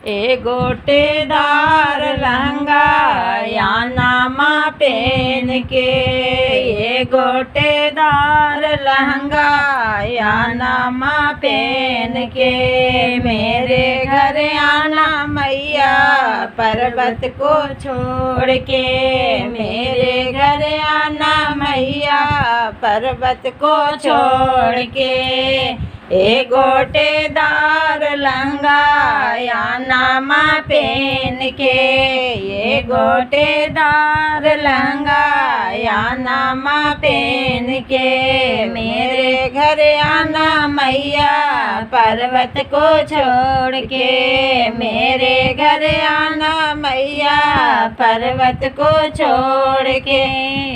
ए गोटेदार लहंगा या नामा पहन के, ए गोटेदार लहंगा या नामा पहन के, मेरे घर आना मैया पर्वत को छोड़ के, मेरे घर आना मैया पर्वत को छोड़ के। ए गोटेदार लहंगा या नामा पहन के, ये गोटेदार लहंगा या नामा पहन के, मेरे घर आना मैया पर्वत को छोड़ के, मेरे घर आना मैया पर्वत को छोड़ के।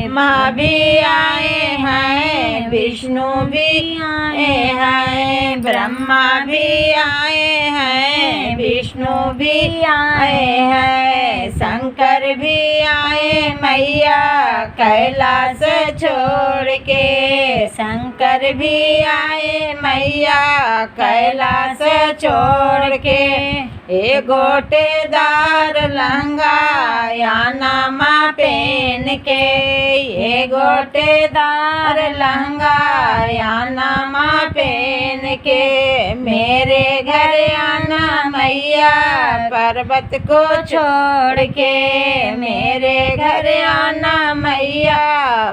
माँ भी आए हैं, विष्णु भी आए हैं, ब्रह्मा भी आए हैं, विष्णु भी आए हैं, शंकर भी आए मैया कैलाश छोड़ के, शंकर भी आए मैया कैलाश छोड़ के। ए गोटेदार लहंगा या नामा पहन के, ये गोटेदार लहंगा या नामा पहन के, मेरे घर आना मैया पर्वत को छोड़ के, मेरे घर आना मैया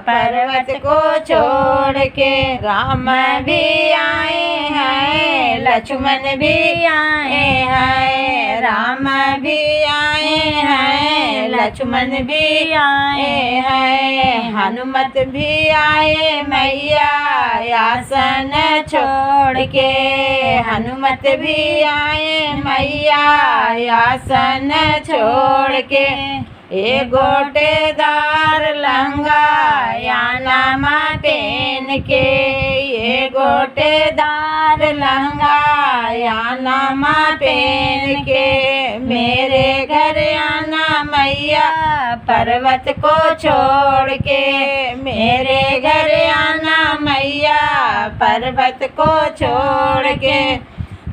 पर्वत को छोड़ के। राम भी आए हैं, लक्ष्मण भी आए हैं, राम भी आए हैं, लक्ष्मण भी आए हैं, हनुमत भी आए मैया आसन छोड़ के, हनुमत भी आए मैया आसन छोड़ के। ए गोटेदार लहंगा या नामा पहन के, ये गोटेदार लहंगा या नामा पहन के, मेरे घर आना मैया पर्वत को छोड़ के, मेरे घर आना मैया पर्वत को छोड़ के।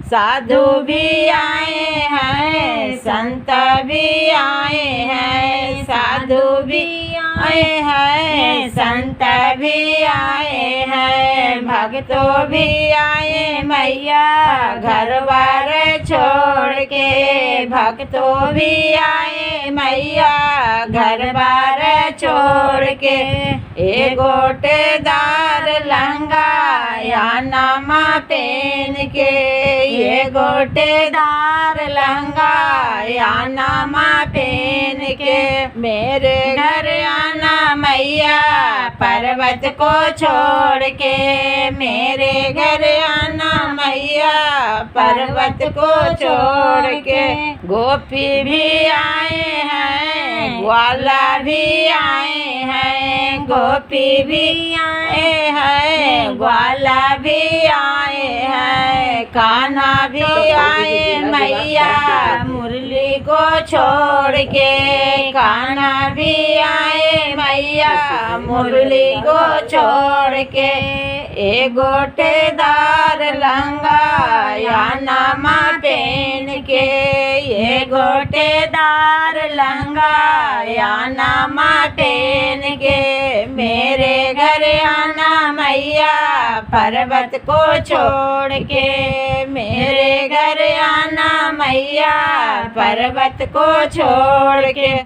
साधु भी आए हैं, संत भी आए हैं, साधु भी आए हैं, संत भी आए हैं, भक्तों भी आए मैया घर बार छोड़ के, भक्तों भी आए मैया घर बार छोड़ के। ए गोटेदार लहंगा या नामा पहन के, ये गोटेदार लहंगा या नामा पहन के, मेरे घर आना मैया पर्वत को छोड़ के, मेरे घर आना मैया पर्वत को छोड़ के। गोपी भी आए हैं, ग्वाला भी आए हैं, गोपी भी आए हैं, ग्वाला भी आए हैं, कान्हा भी आए मैया मुरली को छोड़ के, कान्हा भी आए मैया मुरली को छोड़ के। ए गोटेदार लहंगा या नामा पहन के, ये गोटेदार लहंगा या नामा पहन के, मेरे घर आना मैया पर्वत को छोड़ के, मेरे घर आना मैया पर्वत को छोड़ के।